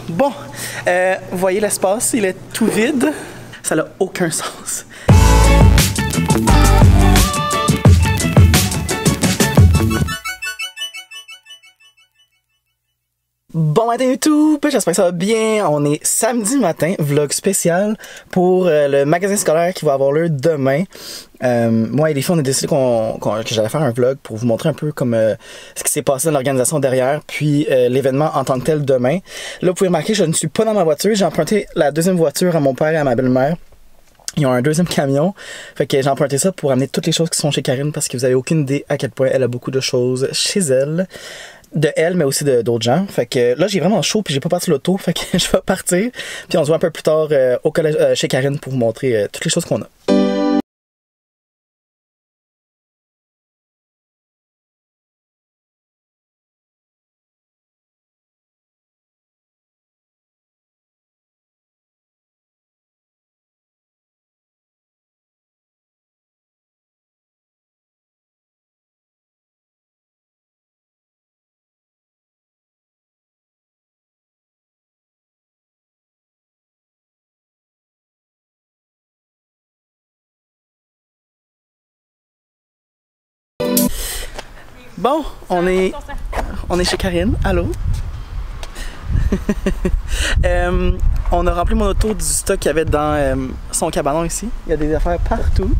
Bon, vous voyez l'espace, il est tout vide. Ça n'a aucun sens. Bon matin YouTube, j'espère que ça va bien. On est samedi matin, vlog spécial pour le magasin scolaire qui va avoir lieu demain. Moi et les filles, on a décidé que j'allais faire un vlog pour vous montrer un peu comme ce qui s'est passé dans l'organisation derrière, puis l'événement en tant que tel demain. Là, vous pouvez remarquer, je ne suis pas dans ma voiture. J'ai emprunté la deuxième voiture à mon père et à ma belle-mère. Ils ont un deuxième camion. Fait que j'ai emprunté ça pour amener toutes les choses qui sont chez Karine parce que vous avez aucune idée à quel point elle a beaucoup de choses chez elle. De elle, mais aussi d'autres gens. Fait que là, j'ai vraiment chaud puis j'ai pas parti l'auto. Fait que je vais partir. Puis on se voit un peu plus tard au collège, chez Karine pour vous montrer toutes les choses qu'on a. Bon, on est chez Karine. Allô? On a rempli mon auto du stock qu'il y avait dans son cabanon ici. Il y a des affaires partout.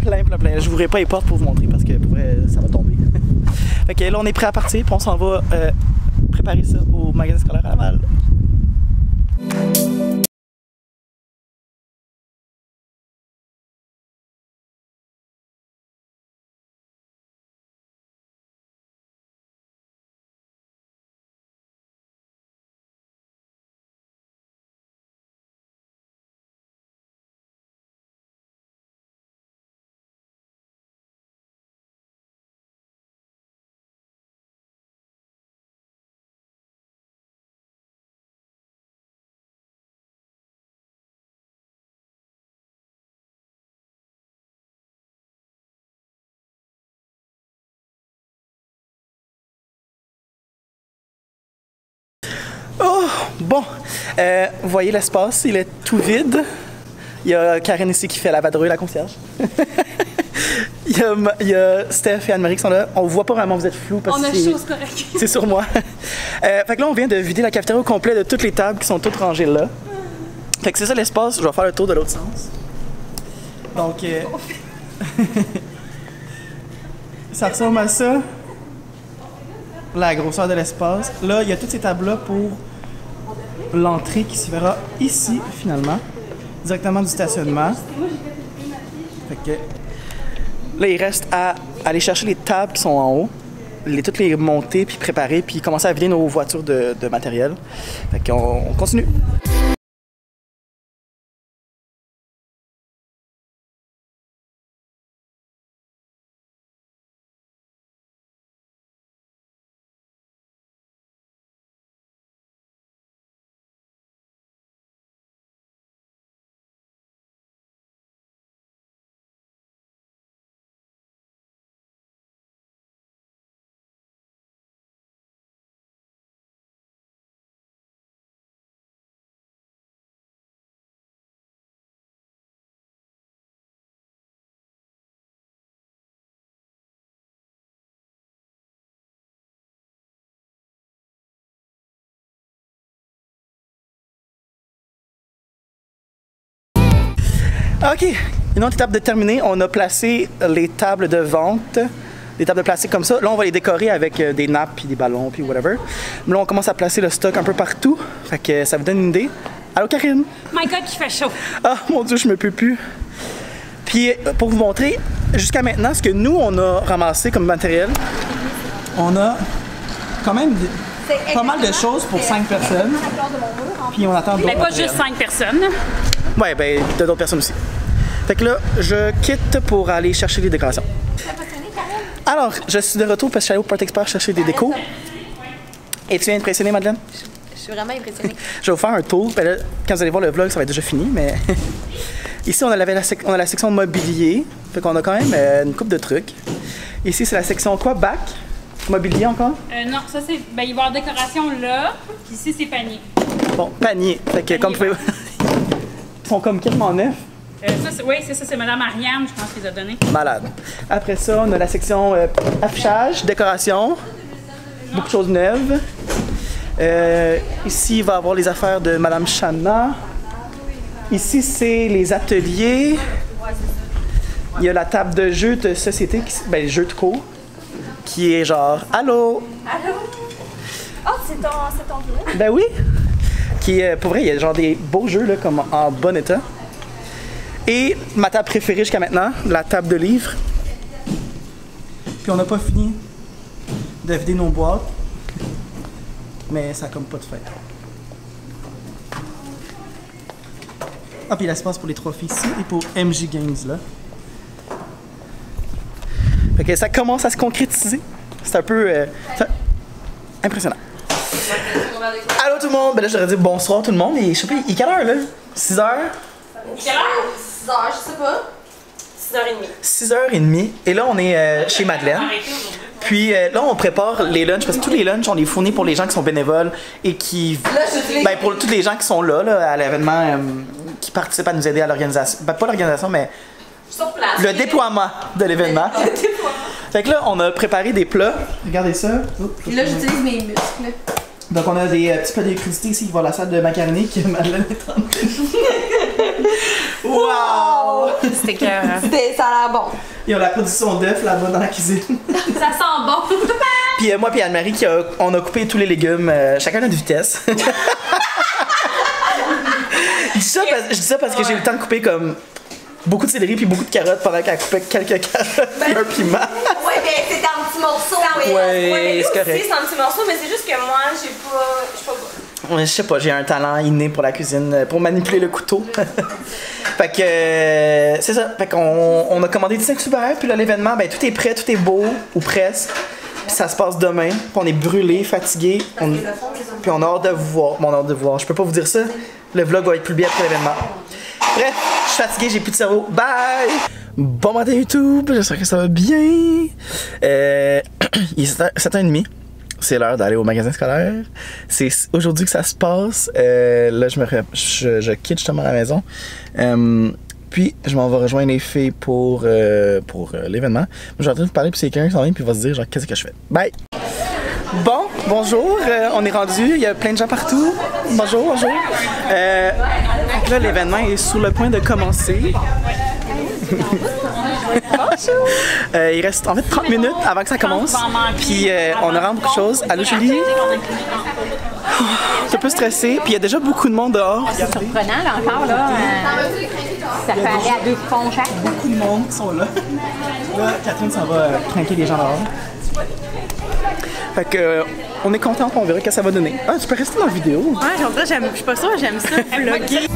Plein. Je n'ouvrirai pas les portes pour vous montrer parce que pour vrai, ça va tomber. Fait que là, on est prêt à partir puis on s'en va préparer ça au magasin scolaire à Laval. Oh, bon, vous voyez l'espace, il est tout vide. Il y a Karine ici qui fait la vadrouille, la concierge. il y a Steph et Anne-Marie qui sont là. On vous voit pas vraiment, vous êtes flou parce que c'est sur moi. Fait que là, on vient de vider la cafétéria au complet de toutes les tables qui sont toutes rangées là. Fait que c'est ça l'espace, je vais faire le tour de l'autre sens. Donc, ça ressemble à ça. La grosseur de l'espace. Là, il y a toutes ces tables-là pour l'entrée qui se verra ici, finalement, directement du stationnement. Fait que là, il reste à aller chercher les tables qui sont en haut, toutes les monter, puis préparer, puis commencer à vider nos voitures de matériel. Fait qu'on continue. Ok, une autre étape de terminée, on a placé les tables de vente, des tables de plastique comme ça. Là, on va les décorer avec des nappes, puis des ballons, puis whatever. Mais là, on commence à placer le stock un peu partout. Fait que ça vous donne une idée. Allô, Karine? My God, qu'il fait chaud! Ah, mon Dieu, je me peux plus. Puis, pour vous montrer, jusqu'à maintenant, ce que nous, on a ramassé comme matériel, on a quand même pas mal de choses pour 5 personnes. Puis, on attend d'autres. Mais pas juste 5 personnes. Ouais, ben, d'autres personnes aussi. Fait que là, je quitte pour aller chercher les décorations. Alors, je suis de retour parce que je suis allé au Porte Expert chercher des décos. Es-tu impressionnée, Madeleine? Je suis vraiment impressionnée. Je vais vous faire un tour. Ben là, quand vous allez voir le vlog, ça va être déjà fini, mais... Ici, on a la section mobilier. Fait qu'on a quand même une couple de trucs. Ici, c'est la section quoi? Bac? mobilier encore? Non, ça c'est. Ben, il va y avoir décoration là, puis ici c'est panier. Bon, panier. Fait que comme vous pouvez... Ils sont comme quasiment neufs. Oui, c'est ça, c'est Madame Ariane, je pense qu'il les a donné. Malade. Après ça, on a la section affichage, décoration. Beaucoup de choses neuves. Ici, il va y avoir les affaires de Madame Chana. Ici, c'est les ateliers. Il y a la table de jeux de société, ben, jeux de co, qui est genre « Allô? » Allô? Oh, c'est ton vrai? Ben oui! Qui est, pour vrai, il y a genre des beaux jeux là, comme en bon état. Et ma table préférée jusqu'à maintenant, la table de livres. Puis on n'a pas fini de vider nos boîtes. Mais ça a comme pas de fête. Ah, puis l'espace pour les trophées ici et pour MJ Games là. Fait que ça commence à se concrétiser. C'est un peu impressionnant. Allô tout le monde! Ben là, j'aurais dit bonsoir tout le monde. Et je sais pas, il est quelle heure là? 6 heures? Quelle heure? 6 heures, je sais pas. 6h30. 6h30. Et là, on est chez Madeleine. Puis là, on prépare les lunchs, parce que tous les lunchs, on les fournit pour les gens qui sont bénévoles et qui... Ben, pour tous les gens qui sont là à l'événement, qui participent à nous aider à l'organisation. Ben, pas l'organisation, mais... Sur place. Le déploiement de l'événement. Le déploiement. Fait que là, on a préparé des plats. Regardez ça. Et là, j'utilise mes muscles. Donc, on a des petits plats de crudité ici qui vont à la salle de macaroni que Madeleine est en train. Wow! C'était que... Ça a l'air bon. Ils ont la production d'œufs là-bas dans la cuisine. Ça sent bon. Puis moi puis Anne-Marie, on a coupé tous les légumes, chacun à notre vitesse. Je dis ça parce que j'ai eu le temps de couper comme beaucoup de céleri puis beaucoup de carottes pendant qu'elle coupait quelques carottes et un piment. Ouais, ben c'est en petits morceaux. Ouais, c'est correct. C'est en petits morceaux, mais c'est juste que moi, je suis pas bonne. Ouais, je sais pas, j'ai un talent inné pour la cuisine, pour manipuler le couteau. Fait que c'est ça. Fait qu'on a commandé du Saint-Hubert, puis là l'événement, ben tout est prêt, tout est beau, ou presque. Puis ça se passe demain, puis on est brûlé, fatigué, puis on a hâte de vous voir. Bon, on a hâte de vous voir. Je peux pas vous dire ça. Le vlog va être publié après l'événement. Bref, je suis fatigué, j'ai plus de cerveau. Bye! Bon matin YouTube, j'espère que ça va bien. Il est 7h30. C'est l'heure d'aller au magasin scolaire. C'est aujourd'hui que ça se passe. Là, je quitte justement la maison. Puis, je m'en vais rejoindre les filles pour l'événement. Je vais en train de vous parler, puis c'est quelqu'un qui s'en vient, puis il va se dire, genre, qu'est-ce que je fais? Bye! Bon, bonjour. On est rendu. Il y a plein de gens partout. Bonjour, bonjour. Là, l'événement est sur le point de commencer. Il reste en fait 30 minutes avant que ça commence. Puis on aura beaucoup de choses. Allô Julie? Je suis un peu stressée. Puis il y a déjà beaucoup de monde dehors. C'est surprenant là encore là. Ça fait aller à 2 fonds chaque. Beaucoup de monde qui sont là. Là, Catherine s'en va craquer les gens dehors. Fait que on est content, on verra ce que ça va donner. Ah, tu peux rester dans la vidéo. Ouais, je suis pas sûre, j'aime ça vlogger.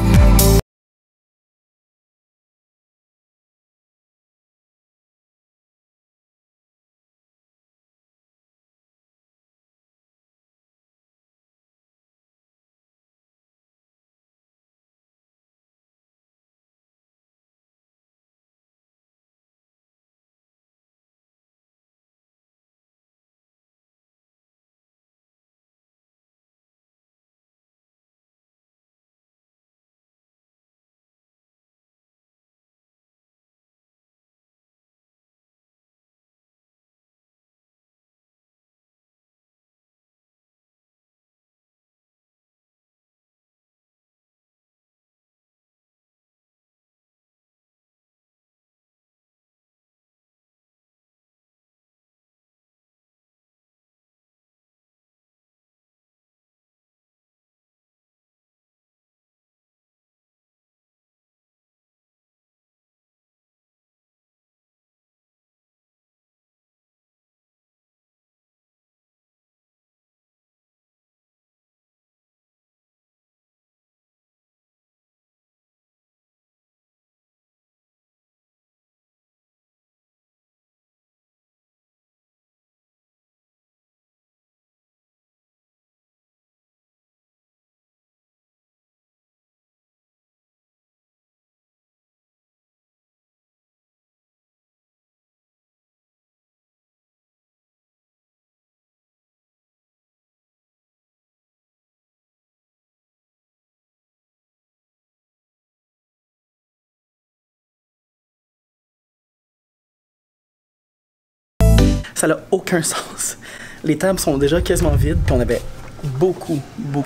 Ça n'a aucun sens. Les tables sont déjà quasiment vides, puis on avait beaucoup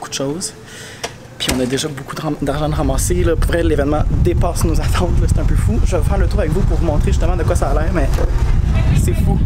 de choses. Puis on a déjà beaucoup d'argent de ramasser. Là. Pour vrai, l'événement dépasse nos attentes. C'est un peu fou. Je vais faire le tour avec vous pour vous montrer justement de quoi ça a l'air, mais c'est fou.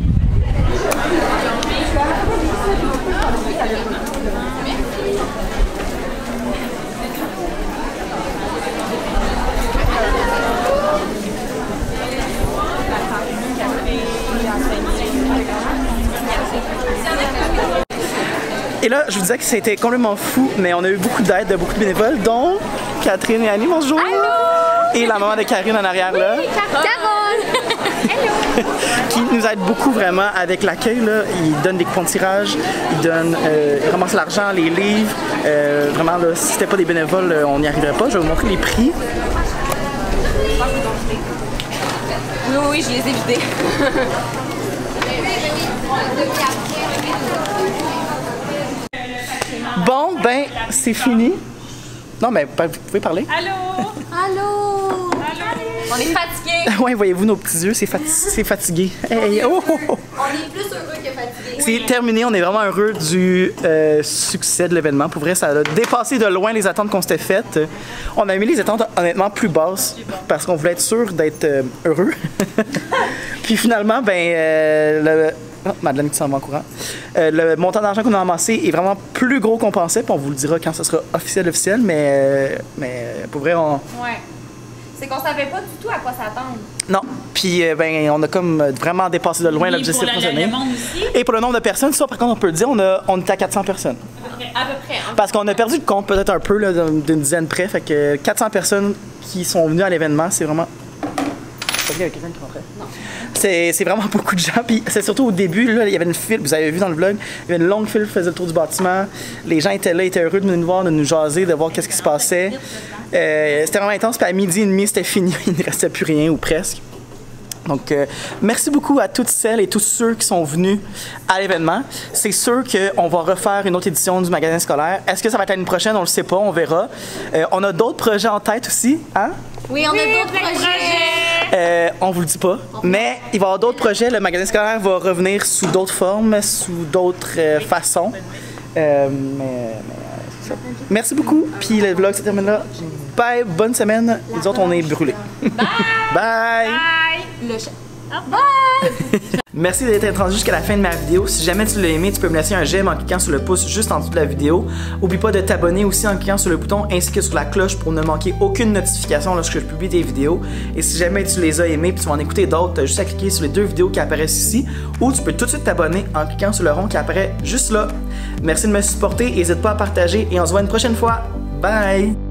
Et là, je vous disais que c'était complètement fou, mais on a eu beaucoup d'aide de beaucoup de bénévoles, dont Catherine et Annie, bonjour! Allô! Et la maman de Karine en arrière là. Oui, Carole! Hello! Qui nous aide beaucoup vraiment avec l'accueil. Ils donnent des coupons de tirage, ils ramassent l'argent, les livres. Vraiment, là, si c'était pas des bénévoles, on n'y arriverait pas. Je vais vous montrer les prix. Oui, je les ai vidés. Bon, ben, c'est fini. Non, mais vous pouvez parler. Allô? Allô? On est fatigués. Oui, voyez-vous nos petits yeux, c'est fatigué. Hey, oh, oh, oh. On est plus heureux que fatigués. C'est terminé, on est vraiment heureux du succès de l'événement. Pour vrai, ça a dépassé de loin les attentes qu'on s'était faites. On a mis les attentes honnêtement plus basses parce qu'on voulait être sûr d'être heureux. Puis finalement, ben, oh, Madeleine qui s'en va en courant. Le montant d'argent qu'on a amassé est vraiment plus gros qu'on pensait, puis on vous le dira quand ce sera officiel, mais pour vrai, Ouais. C'est qu'on savait pas du tout à quoi s'attendre. Non. Puis, ben, on a comme vraiment dépassé de loin l'objectif pour le monde aussi. Et pour le nombre de personnes, ça, par contre, on peut le dire, on était à 400 personnes. À peu près. Hein? Parce qu'on a perdu le compte peut-être un peu, là, d'une dizaine près. Fait que 400 personnes qui sont venues à l'événement, c'est vraiment... Il y avait quelqu'un qui rentrait. Non. C'est vraiment beaucoup de gens. Puis c'est surtout au début, là, il y avait une file, vous avez vu dans le vlog, il y avait une longue file qui faisait le tour du bâtiment. Les gens étaient là, étaient heureux de nous voir, de nous jaser, de voir qu'est-ce qui se passait. C'était vraiment intense. Puis à 12h30, c'était fini. Il ne restait plus rien, ou presque. Donc, merci beaucoup à toutes celles et tous ceux qui sont venus à l'événement. C'est sûr qu'on va refaire une autre édition du magasin scolaire. Est-ce que ça va être l'année prochaine? On le sait pas, on verra. On a d'autres projets en tête aussi, hein? Oui, on a d'autres projets. On vous le dit pas, mais il va y avoir d'autres projets. Le magasin scolaire va revenir sous d'autres formes, sous d'autres façons. Merci beaucoup. Puis le vlog se termine là. Bye, bonne semaine. Les autres, on est brûlés. Bye! Bye! Bye! Le chat. Bye! Merci d'être rendu jusqu'à la fin de ma vidéo. Si jamais tu l'as aimé, tu peux me laisser un j'aime en cliquant sur le pouce juste en dessous de la vidéo. N'oublie pas de t'abonner aussi en cliquant sur le bouton ainsi que sur la cloche pour ne manquer aucune notification lorsque je publie des vidéos. Et si jamais tu les as aimées et tu vas en écouter d'autres, tu as juste à cliquer sur les 2 vidéos qui apparaissent ici ou tu peux tout de suite t'abonner en cliquant sur le rond qui apparaît juste là. Merci de me supporter, n'hésite pas à partager et on se voit une prochaine fois. Bye!